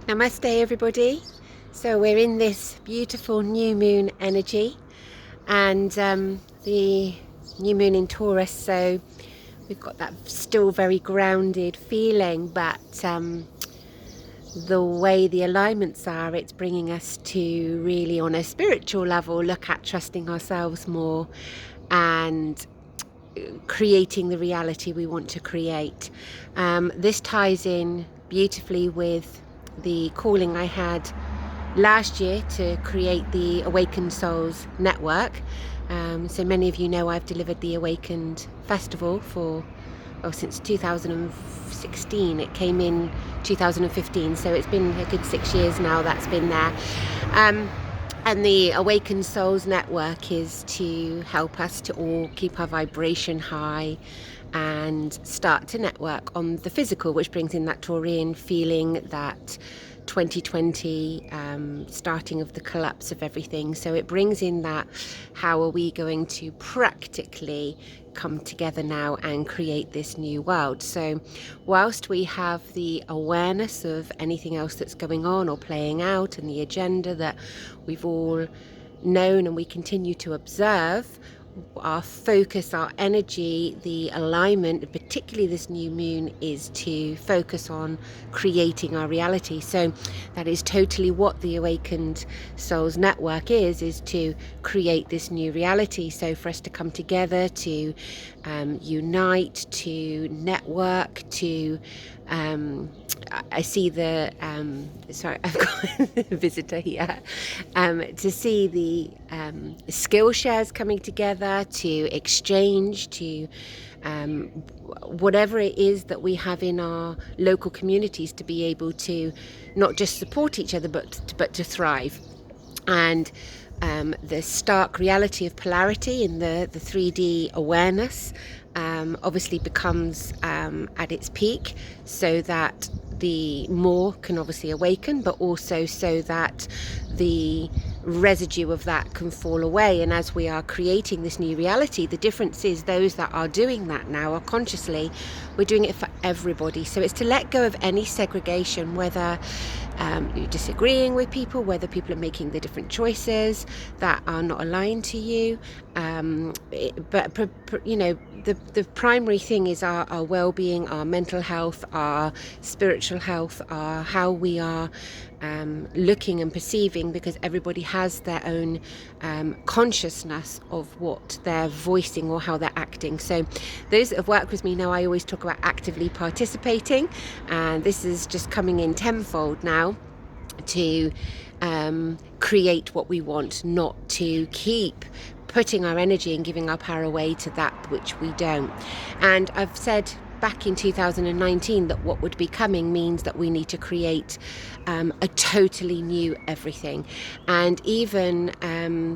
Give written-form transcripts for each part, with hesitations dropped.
Namaste everybody. So we're in this beautiful new moon energy, and the new moon in Taurus, so we've got that still very grounded feeling, but the way the alignments are, it's bringing us to really, on a spiritual level, look at trusting ourselves more and creating the reality we want to create. This ties in beautifully with the calling I had last year to create the Awakened Souls Network. So many of you know I've delivered the Awakened Festival since 2016. It came in 2015, so it's been a good 6 years now that's been there. And the Awakened Souls Network is to help us to all keep our vibration high and start to network on the physical, which brings in that Taurian feeling, that 2020 starting of the collapse of everything. So it brings in that, how are we going to practically come together now and create this new world? So whilst we have the awareness of anything else that's going on or playing out and the agenda that we've all known and we continue to observe, our focus, our energy, the alignment, particularly this new moon, is to focus on creating our reality. So that is totally what the Awakened Souls Network is to create this new reality. So for us to come together, to unite, to network, to I see the sorry, I've got a visitor here, to see the skill shares coming together, to exchange, to whatever it is that we have in our local communities, to be able to not just support each other but to thrive. And the stark reality of polarity in the 3D awareness obviously becomes at its peak, so that the more can obviously awaken, but also so that the residue of that can fall away. And as we are creating this new reality, the difference is those that are doing that now are consciously, we're doing it for everybody. So it's to let go of any segregation, whether you're disagreeing with people, whether people are making the different choices that are not aligned to you. But you know, the primary thing is our well-being, our mental health, our spiritual health, our how we are looking and perceiving, because everybody has their own consciousness of what they're voicing or how they're acting. So those that have worked with me know I always talk about actively participating, and this is just coming in tenfold now to create what we want, not to keep putting our energy and giving our power away to that which we don't. And I've said back in 2019 that what would be coming means that we need to create a totally new everything. And even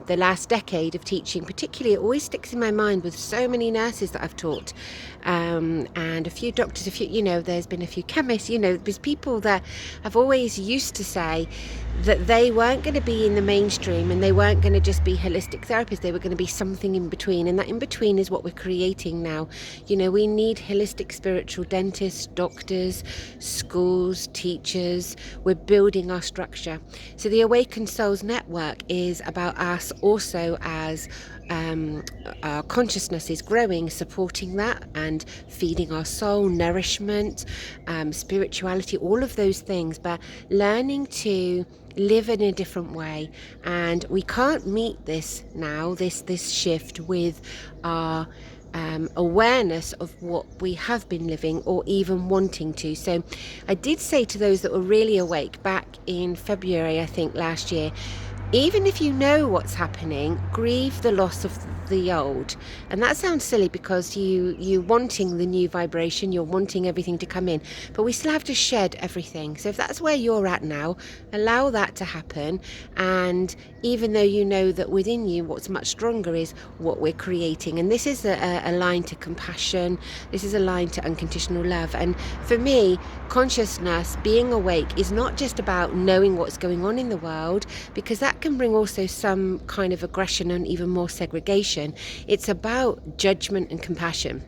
the last decade of teaching, particularly, it always sticks in my mind with so many nurses that I've taught, and a few doctors, there's been a few chemists, there's people that have always used to say that they weren't going to be in the mainstream and they weren't going to just be holistic therapists, they were going to be something in between, and that in between is what we're creating now. We need holistic spiritual dentists, doctors, schools, teachers. We're building our structure. So the Awakened Souls Network is about us also, as our consciousness is growing, supporting that and feeding our soul, nourishment, spirituality, all of those things, but learning to live in a different way. And we can't meet this now, this shift, with our awareness of what we have been living or even wanting to. So I did say to those that were really awake back in February, I think, last year, even if you know what's happening, grieve the loss of the old. And that sounds silly because you wanting the new vibration, you're wanting everything to come in, but we still have to shed everything. So if that's where you're at now, allow that to happen. And even though you know that within you what's much stronger is what we're creating, and this is a line to compassion, this is a line to unconditional love. And for me, consciousness, being awake, is not just about knowing what's going on in the world, because that can bring also some kind of aggression and even more segregation. It's about judgment and compassion.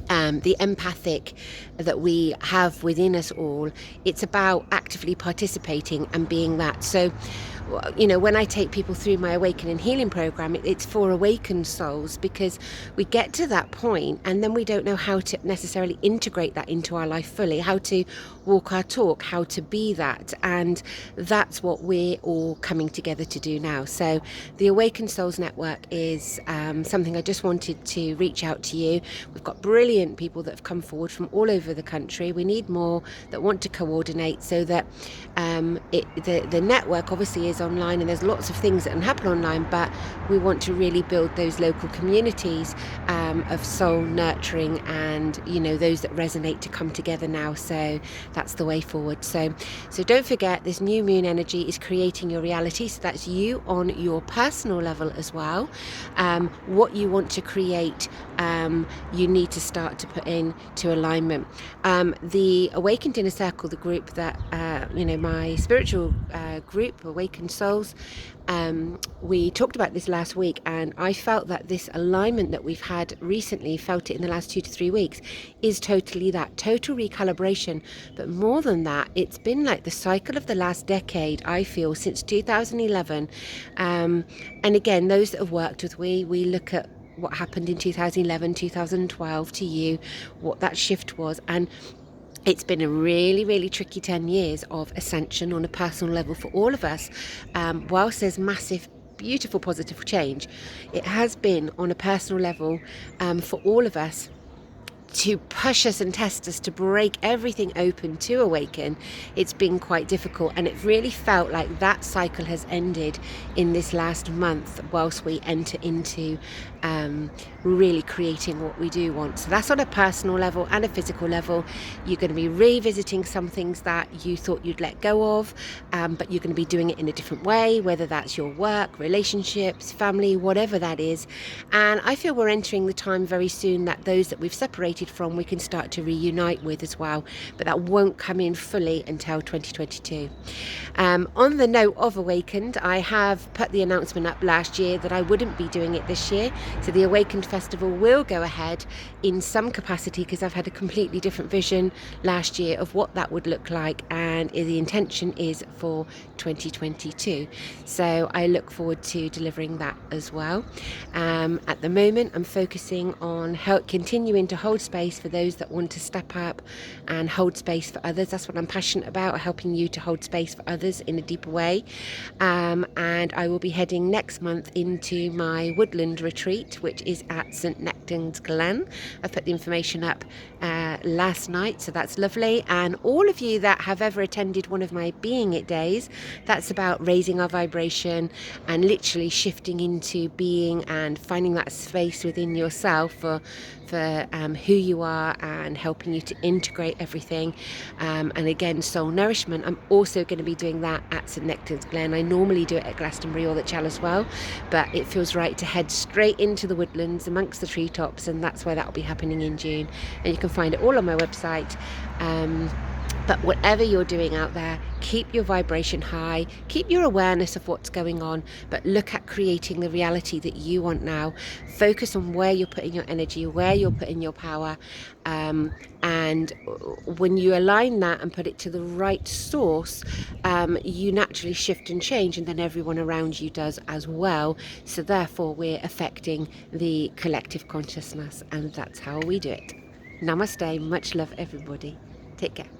the empathic that we have within us all. It's about actively participating and being that. So, when I take people through my Awaken and Healing program, it's for awakened souls, because we get to that point and then we don't know how to necessarily integrate that into our life fully, how to walk our talk, how to be that. And that's what we're all coming together to do now. So the Awakened Souls Network is something I just wanted to reach out to you. We've got brilliant people that have come forward from all over the country. We need more that want to coordinate, so that the network obviously is online, and there's lots of things that can happen online, but we want to really build those local communities of soul nurturing and those that resonate to come together now. So that's the way forward. So don't forget, this new moon energy is creating your reality. So that's you on your personal level as well. What you want to create, you need to start to put into alignment. The Awakened Inner Circle, the group that my spiritual group, Awakened Souls, we talked about this last week, and I felt that this alignment that we've had recently, felt it in the last 2 to 3 weeks, is totally that total recalibration. But more than that, it's been like the cycle of the last decade, I feel, since 2011. And again, those that have worked with we look at what happened in 2011, 2012 to you, what that shift was. And it's been a really, really tricky 10 years of ascension on a personal level for all of us. Whilst there's massive, beautiful, positive change, it has been on a personal level for all of us to push us and test us to break everything open to awaken. It's been quite difficult, and it really felt like that cycle has ended in this last month whilst we enter into really creating what we do want. So that's on a personal level and a physical level. You're going to be revisiting some things that you thought you'd let go of, but you're going to be doing it in a different way, whether that's your work, relationships, family, whatever that is. And I feel we're entering the time very soon that those that we've separated from, we can start to reunite with as well, but that won't come in fully until 2022. On the note of Awakened, I have put the announcement up last year that I wouldn't be doing it this year. So the Awakened Festival will go ahead in some capacity, because I've had a completely different vision last year of what that would look like, and the intention is for 2022. So I look forward to delivering that as well. At the moment, I'm focusing on continuing to hold space for those that want to step up and hold space for others. That's what I'm passionate about, helping you to hold space for others in a deeper way. And I will be heading next month into my woodland retreat, which is at St Nectan's Glen. I've put the information up last night, so that's lovely. And all of you that have ever attended one of my Being It days, that's about raising our vibration and literally shifting into being and finding that space within yourself for who you are, and helping you to integrate everything. And again, soul nourishment. I'm also going to be doing that at St Nectan's Glen. I normally do it at Glastonbury or the Chal as well, but it feels right to head straight into the woodlands amongst the treetops, and that's where that will be happening in June. And you can find it all on my website. But whatever you're doing out there, keep your vibration high, keep your awareness of what's going on, but look at creating the reality that you want now. Focus on where you're putting your energy, where you're putting your power. And when you align that and put it to the right source, you naturally shift and change, and then everyone around you does as well. So therefore, we're affecting the collective consciousness, and that's how we do it. Namaste. Much love, everybody. Take care.